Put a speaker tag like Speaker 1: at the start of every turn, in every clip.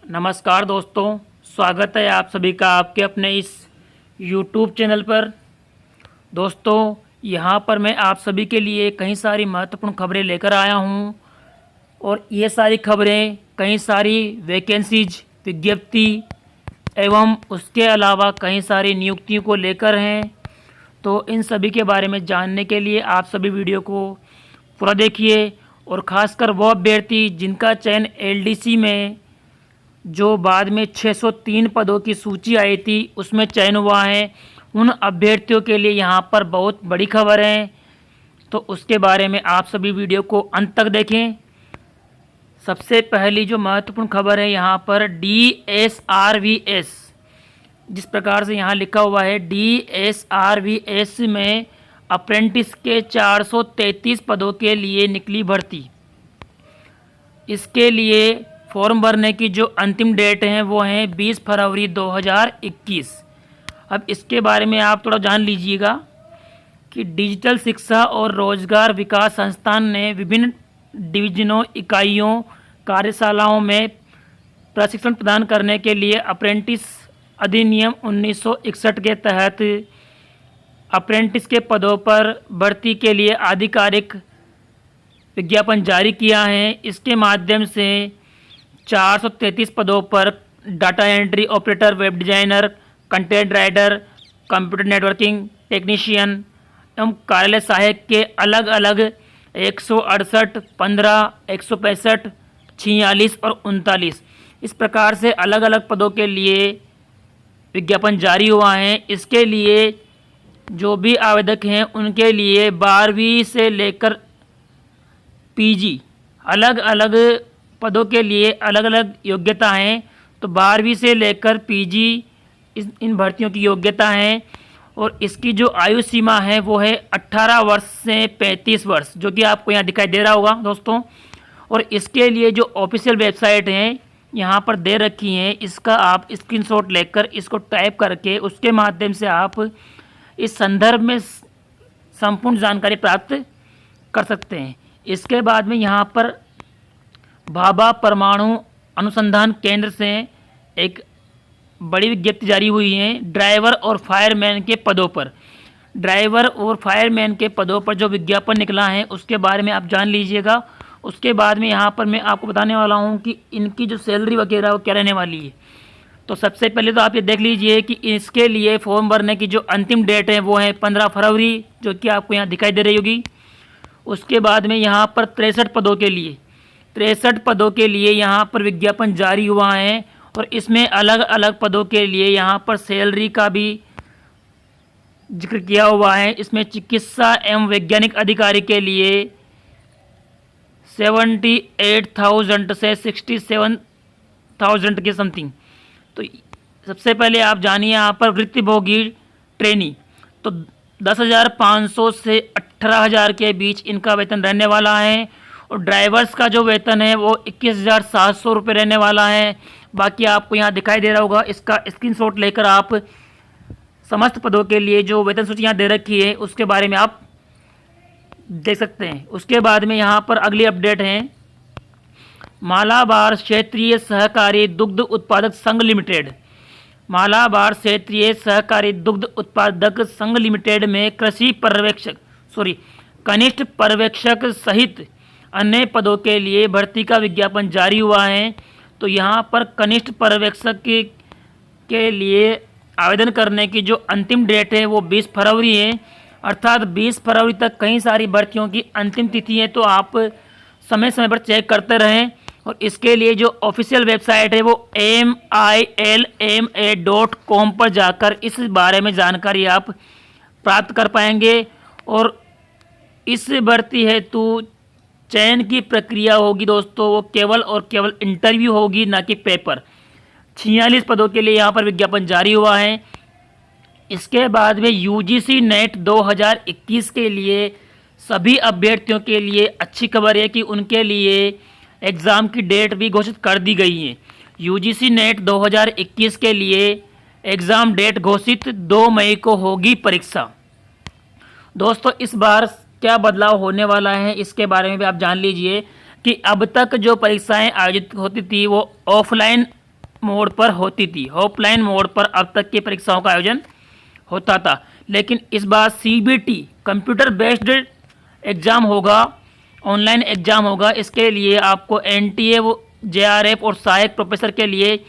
Speaker 1: नमस्कार दोस्तों, स्वागत है आप सभी का आपके अपने इस YouTube चैनल पर। दोस्तों, यहाँ पर मैं आप सभी के लिए कई सारी महत्वपूर्ण खबरें लेकर आया हूँ और ये सारी खबरें कई सारी वैकेंसीज, विज्ञप्ति एवं उसके अलावा कई सारी नियुक्तियों को लेकर हैं। तो इन सभी के बारे में जानने के लिए आप सभी वीडियो को पूरा देखिए और ख़ासकर वो अभ्यर्थी जिनका चयन LDC में जो बाद में 603 पदों की सूची आई थी उसमें चयन हुआ है, उन अभ्यर्थियों के लिए यहाँ पर बहुत बड़ी खबर है। तो उसके बारे में आप सभी वीडियो को अंत तक देखें। सबसे पहली जो महत्वपूर्ण खबर है यहाँ पर DSRVS, जिस प्रकार से यहाँ लिखा हुआ है DSRVS में अप्रेंटिस के 433 पदों के लिए निकली भर्ती। इसके लिए फॉर्म भरने की जो अंतिम डेट है वो है 20 फरवरी 2021। अब इसके बारे में आप थोड़ा जान लीजिएगा कि डिजिटल शिक्षा और रोजगार विकास संस्थान ने विभिन्न डिवीजनों, इकाइयों, कार्यशालाओं में प्रशिक्षण प्रदान करने के लिए अप्रेंटिस अधिनियम 1961 के तहत अप्रेंटिस के पदों पर भर्ती के लिए आधिकारिक विज्ञापन जारी किया है। इसके माध्यम से 433 पदों पर data entry operator, web designer, content writer, computer networking technician एवं कार्यालय सहायक के अलग अलग 168, 15, 165, 46 और 39 इस प्रकार से अलग अलग पदों के लिए विज्ञापन जारी हुआ है। इसके लिए जो भी आवेदक हैं उनके लिए 12वीं से लेकर PG अलग अलग पदों के लिए अलग अलग योग्यता हैं। तो 12वीं से लेकर PG इन भर्तियों की योग्यता है और इसकी जो आयु सीमा है वो है 18 वर्ष से 35 वर्ष, जो कि आपको यहाँ दिखाई दे रहा होगा दोस्तों। और इसके लिए जो ऑफिशियल वेबसाइट है यहाँ पर दे रखी है, इसका आप स्क्रीनशॉट लेकर इसको टाइप करके उसके माध्यम से आप इस संदर्भ में संपूर्ण जानकारी प्राप्त कर सकते हैं। इसके बाद में यहाँ पर भाभा परमाणु अनुसंधान केंद्र से एक बड़ी विज्ञप्ति जारी हुई है। ड्राइवर और फायरमैन के पदों पर, ड्राइवर और फायरमैन के पदों पर जो विज्ञापन निकला है उसके बारे में आप जान लीजिएगा। उसके बाद में यहाँ पर मैं आपको बताने वाला हूँ कि इनकी जो सैलरी वगैरह वो क्या रहने वाली है। तो सबसे पहले तो आप ये देख लीजिए कि इसके लिए फॉर्म भरने की जो अंतिम डेट है वो है 15 फरवरी, जो कि आपको यहाँ दिखाई दे रही होगी। उसके बाद में यहाँ पर 63 पदों के लिए यहाँ पर विज्ञापन जारी हुआ है और इसमें अलग अलग पदों के लिए यहाँ पर सैलरी का भी जिक्र किया हुआ है। इसमें चिकित्सा एवं वैज्ञानिक अधिकारी के लिए 78,000 से 67,000 के समथिंग। तो सबसे पहले आप जानिए यहाँ पर वृत्तिभोगी ट्रेनी, तो 10,500 से 18,000 के बीच इनका वेतन रहने वाला है और ड्राइवर्स का जो वेतन है वो 21,700 रुपये रहने वाला है। बाकी आपको यहाँ दिखाई दे रहा होगा, इसका स्क्रीनशॉट लेकर आप समस्त पदों के लिए जो वेतन सूची यहाँ दे रखी है उसके बारे में आप देख सकते हैं। उसके बाद में यहाँ पर अगली अपडेट है मालाबार क्षेत्रीय सहकारी दुग्ध उत्पादक संघ लिमिटेड। मालाबार क्षेत्रीय सहकारी दुग्ध उत्पादक संघ लिमिटेड में कृषि पर्यवेक्षक कनिष्ठ पर्यवेक्षक सहित अन्य पदों के लिए भर्ती का विज्ञापन जारी हुआ है। तो यहाँ पर कनिष्ठ पर्यवेक्षक के लिए आवेदन करने की जो अंतिम डेट है वो 20 फरवरी है, अर्थात 20 फरवरी तक कई सारी भर्तियों की अंतिम तिथि है। तो आप समय समय पर चेक करते रहें और इसके लिए जो ऑफिशियल वेबसाइट है वो milma.com पर जाकर इस बारे में जानकारी आप प्राप्त कर पाएंगे। और इस भर्ती हेतु चयन की प्रक्रिया होगी दोस्तों, वो केवल और केवल इंटरव्यू होगी, ना कि पेपर। 46 पदों के लिए यहाँ पर विज्ञापन जारी हुआ है। इसके बाद में UGC नेट 2021 के लिए सभी अभ्यर्थियों के लिए अच्छी खबर है कि उनके लिए एग्ज़ाम की डेट भी घोषित कर दी गई है। UGC नेट 2021 के लिए एग्ज़ाम डेट घोषित 2 मई को होगी परीक्षा। दोस्तों, इस बार क्या बदलाव होने वाला है इसके बारे में भी आप जान लीजिए कि अब तक जो परीक्षाएं आयोजित होती थी वो ऑफलाइन मोड पर होती थी। ऑफलाइन मोड पर अब तक की परीक्षाओं का आयोजन होता था, लेकिन इस बार सीबीटी कंप्यूटर बेस्ड एग्ज़ाम होगा, ऑनलाइन एग्ज़ाम होगा। इसके लिए आपको एनटीए, जेआरएफ और सहायक प्रोफेसर के लिए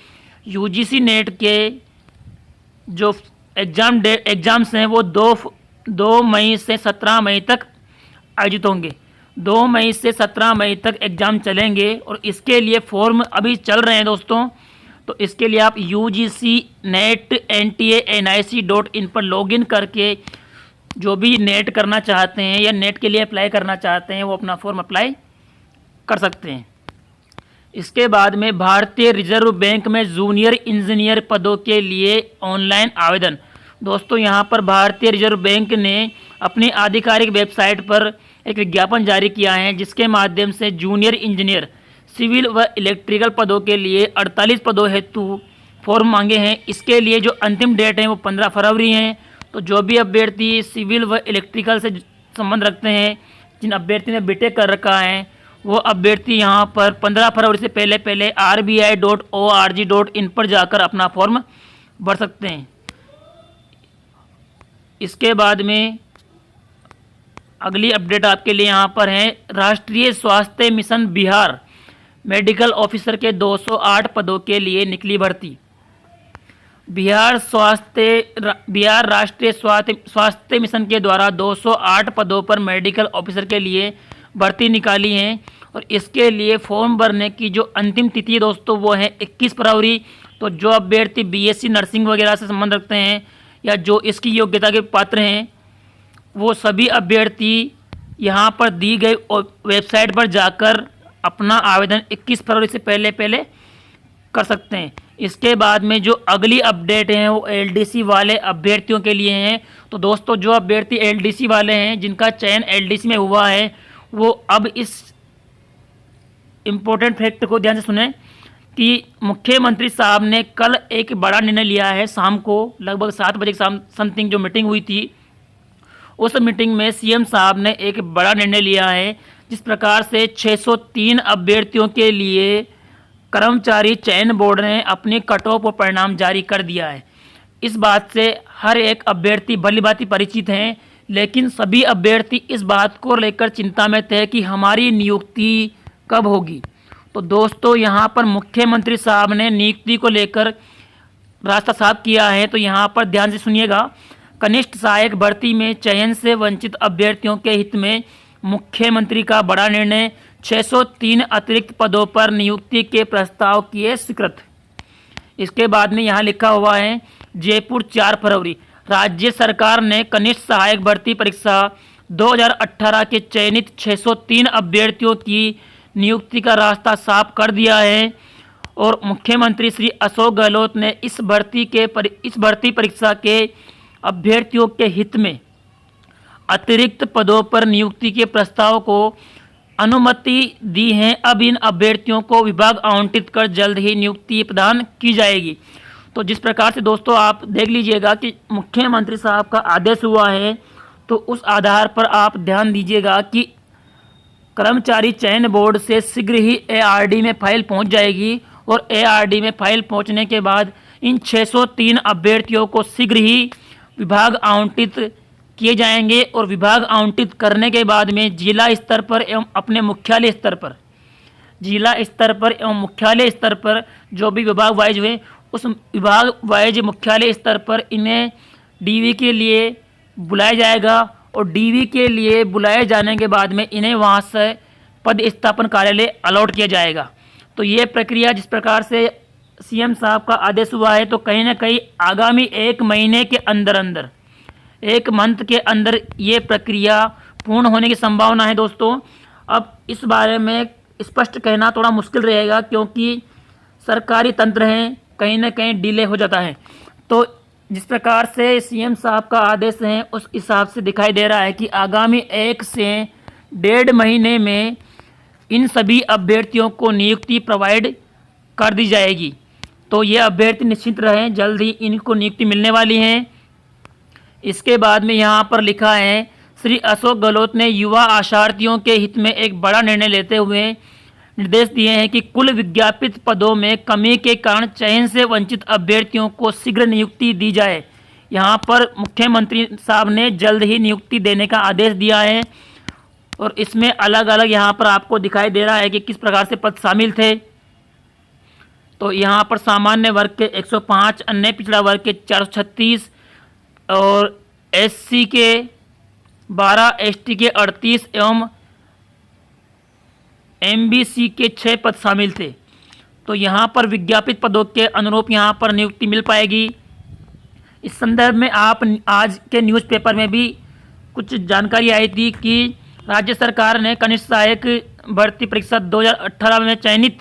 Speaker 1: यूजीसी नेट के जो एग्ज़ाम्स हैं वो 2 मई से 17 मई तक आयोजित होंगे। 2 मई से 17 मई तक एग्ज़ाम चलेंगे और इसके लिए फॉर्म अभी चल रहे हैं दोस्तों। तो इसके लिए आप UGC.NET.NIC.in पर लॉगिन करके जो भी नेट करना चाहते हैं या नेट के लिए अप्लाई करना चाहते हैं वो अपना फॉर्म अप्लाई कर सकते हैं। इसके बाद में भारतीय रिजर्व बैंक में जूनियर इंजीनियर पदों के लिए ऑनलाइन आवेदन। दोस्तों यहाँ पर भारतीय रिजर्व बैंक ने अपनी आधिकारिक वेबसाइट पर एक विज्ञापन जारी किया है, जिसके माध्यम से जूनियर इंजीनियर सिविल व इलेक्ट्रिकल पदों के लिए 48 पदों हेतु फॉर्म मांगे हैं। इसके लिए जो अंतिम डेट है वो 15 फरवरी हैं। तो जो भी अभ्यर्थी सिविल व इलेक्ट्रिकल से संबंध रखते हैं, जिन अभ्यर्थी ने बीटेक कर रखा है, वो अभ्यर्थी यहाँ पर 15 फरवरी से पहले RBI.org.in पर जाकर अपना फॉर्म भर सकते हैं। इसके बाद में अगली अपडेट आपके लिए यहाँ पर है, राष्ट्रीय स्वास्थ्य मिशन बिहार मेडिकल ऑफिसर के 208 पदों के लिए निकली भर्ती। बिहार राष्ट्रीय स्वास्थ्य मिशन के द्वारा 208 पदों पर मेडिकल ऑफिसर के लिए भर्ती निकाली है और इसके लिए फॉर्म भरने की जो अंतिम तिथि दोस्तों वो है 21 फरवरी। तो जो अभ्यर्थी बीएससी नर्सिंग वगैरह से संबंध रखते हैं या जो इसकी योग्यता के पात्र हैं, वो सभी अभ्यर्थी यहाँ पर दी गई वेबसाइट पर जाकर अपना आवेदन 21 फरवरी से पहले कर सकते हैं। इसके बाद में जो अगली अपडेट है वो एलडीसी वाले अभ्यर्थियों के लिए हैं। तो दोस्तों जो अभ्यर्थी एलडीसी वाले हैं, जिनका चयन एलडीसी में हुआ है, वो अब इस इम्पोर्टेंट फैक्ट को ध्यान से सुने कि मुख्यमंत्री साहब ने कल एक बड़ा निर्णय लिया है। शाम को लगभग 7 बजे समथिंग जो मीटिंग हुई थी, उस मीटिंग में सीएम साहब ने एक बड़ा निर्णय लिया है, जिस प्रकार से 603 अभ्यर्थियों के लिए कर्मचारी चयन बोर्ड ने अपनी कट ऑफ और परिणाम जारी कर दिया है। इस बात से हर एक अभ्यर्थी भलीभांति परिचित हैं, लेकिन सभी अभ्यर्थी इस बात को लेकर चिंता में थे कि हमारी नियुक्ति कब होगी। तो दोस्तों यहाँ पर मुख्यमंत्री साहब ने नियुक्ति को लेकर रास्ता साफ किया है। तो यहाँ पर ध्यान से सुनिएगा, कनिष्ठ सहायक भर्ती में चयन से वंचित अभ्यर्थियों के हित में मुख्यमंत्री का बड़ा निर्णय, 603 अतिरिक्त पदों पर नियुक्ति के प्रस्ताव किए स्वीकृत। इसके बाद में यहाँ लिखा हुआ है, जयपुर 4 फरवरी, राज्य सरकार ने कनिष्ठ सहायक भर्ती परीक्षा 2018 के चयनित 603 अभ्यर्थियों की नियुक्ति का रास्ता साफ कर दिया है और मुख्यमंत्री श्री अशोक गहलोत ने इस भर्ती परीक्षा के अभ्यर्थियों के हित में अतिरिक्त पदों पर नियुक्ति के प्रस्ताव को अनुमति दी है। अब इन अभ्यर्थियों को विभाग आवंटित कर जल्द ही नियुक्ति प्रदान की जाएगी। तो जिस प्रकार से दोस्तों आप देख लीजिएगा कि मुख्यमंत्री साहब का आदेश हुआ है, तो उस आधार पर आप ध्यान दीजिएगा कि कर्मचारी चयन बोर्ड से शीघ्र ही एआरडी में फाइल पहुंच जाएगी और एआरडी में फाइल पहुंचने के बाद इन 603 अभ्यर्थियों को शीघ्र ही विभाग आवंटित किए जाएंगे और विभाग आवंटित करने के बाद में जिला स्तर पर एवं अपने मुख्यालय स्तर पर जो भी विभाग वाइज हुए, उस विभाग वाइज मुख्यालय स्तर पर इन्हें डीवी के लिए बुलाया जाएगा और डीवी के लिए बुलाए जाने के बाद में इन्हें वहां से पद स्थापन कार्यालय अलॉट किया जाएगा। तो ये प्रक्रिया जिस प्रकार से सीएम साहब का आदेश हुआ है, तो कहीं ना कहीं आगामी 1 महीने के अंदर 1 मंथ के अंदर ये प्रक्रिया पूर्ण होने की संभावना है दोस्तों। अब इस बारे में स्पष्ट कहना थोड़ा मुश्किल रहेगा, क्योंकि सरकारी तंत्र हैं, कहीं ना कहीं डिले हो जाता है। तो जिस प्रकार से सीएम साहब का आदेश है, उस हिसाब से दिखाई दे रहा है कि आगामी 1 से 1.5 महीने में इन सभी अभ्यर्थियों को नियुक्ति प्रोवाइड कर दी जाएगी। तो ये अभ्यर्थी निश्चित रहें, जल्द ही इनको नियुक्ति मिलने वाली है। इसके बाद में यहाँ पर लिखा है, श्री अशोक गहलोत ने युवा आशार्थियों के हित में एक बड़ा निर्णय लेते हुए निर्देश दिए हैं कि कुल विज्ञापित पदों में कमी के कारण चयन से वंचित अभ्यर्थियों को शीघ्र नियुक्ति दी जाए। यहाँ पर मुख्यमंत्री साहब ने जल्द ही नियुक्ति देने का आदेश दिया है और इसमें अलग अलग यहाँ पर आपको दिखाई दे रहा है कि किस प्रकार से पद शामिल थे। तो यहाँ पर सामान्य वर्ग के 105, अन्य पिछड़ा वर्ग के 436 और एससी के 12, एसटी के 38 एवं एमबीसी के 6 पद शामिल थे। तो यहाँ पर विज्ञापित पदों के अनुरूप यहाँ पर नियुक्ति मिल पाएगी। इस संदर्भ में आप आज के न्यूज़पेपर में भी कुछ जानकारी आई थी कि राज्य सरकार ने कनिष्ठ सहायक भर्ती परीक्षा 2018 में चयनित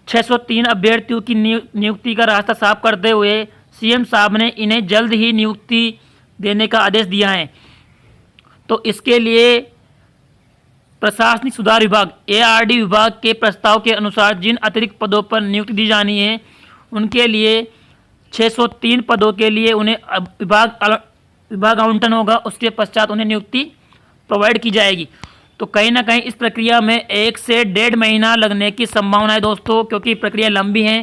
Speaker 1: 603 अभ्यर्थियों की नियुक्ति का रास्ता साफ करते हुए सीएम साहब ने इन्हें जल्द ही नियुक्ति देने का आदेश दिया है। तो इसके लिए प्रशासनिक सुधार विभाग एआरडी विभाग के प्रस्ताव के अनुसार जिन अतिरिक्त पदों पर नियुक्ति दी जानी है उनके लिए 603 पदों के लिए उन्हें विभाग आवंटन होगा, उसके पश्चात उन्हें नियुक्ति प्रोवाइड की जाएगी। तो कहीं ना कहीं इस प्रक्रिया में 1 से 1.5 महीना लगने की संभावना है दोस्तों, क्योंकि प्रक्रिया लंबी है।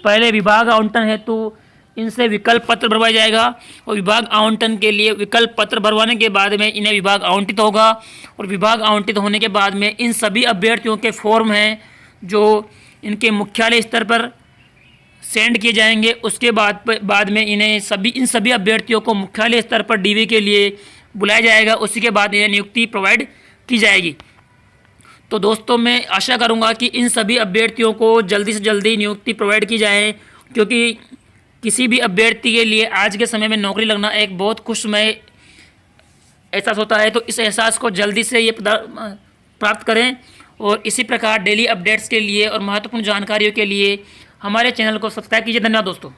Speaker 1: पहले विभाग आवंटन हेतु इनसे विकल्प पत्र भरवाया जाएगा और विभाग आवंटन के लिए विकल्प पत्र भरवाने के बाद में इन्हें विभाग आवंटित होगा और विभाग आवंटित होने के बाद में इन सभी अभ्यर्थियों के फॉर्म हैं जो इनके मुख्यालय स्तर पर सेंड किए जाएंगे। उसके बाद में इन सभी अभ्यर्थियों को मुख्यालय स्तर पर डीवी के लिए बुलाया जाएगा। उसी के बाद इन्हें नियुक्ति प्रोवाइड की जाएगी। तो दोस्तों मैं आशा करूंगा कि इन सभी अभ्यर्थियों को जल्दी से जल्दी नियुक्ति प्रोवाइड की जाए, क्योंकि किसी भी अभ्यर्थी के लिए आज के समय में नौकरी लगना एक बहुत खुशमय एहसास होता है। तो इस एहसास को जल्दी से ये प्राप्त करें और इसी प्रकार डेली अपडेट्स के लिए और महत्वपूर्ण जानकारियों के लिए हमारे चैनल को सब्सक्राइब कीजिए। धन्यवाद दोस्तों।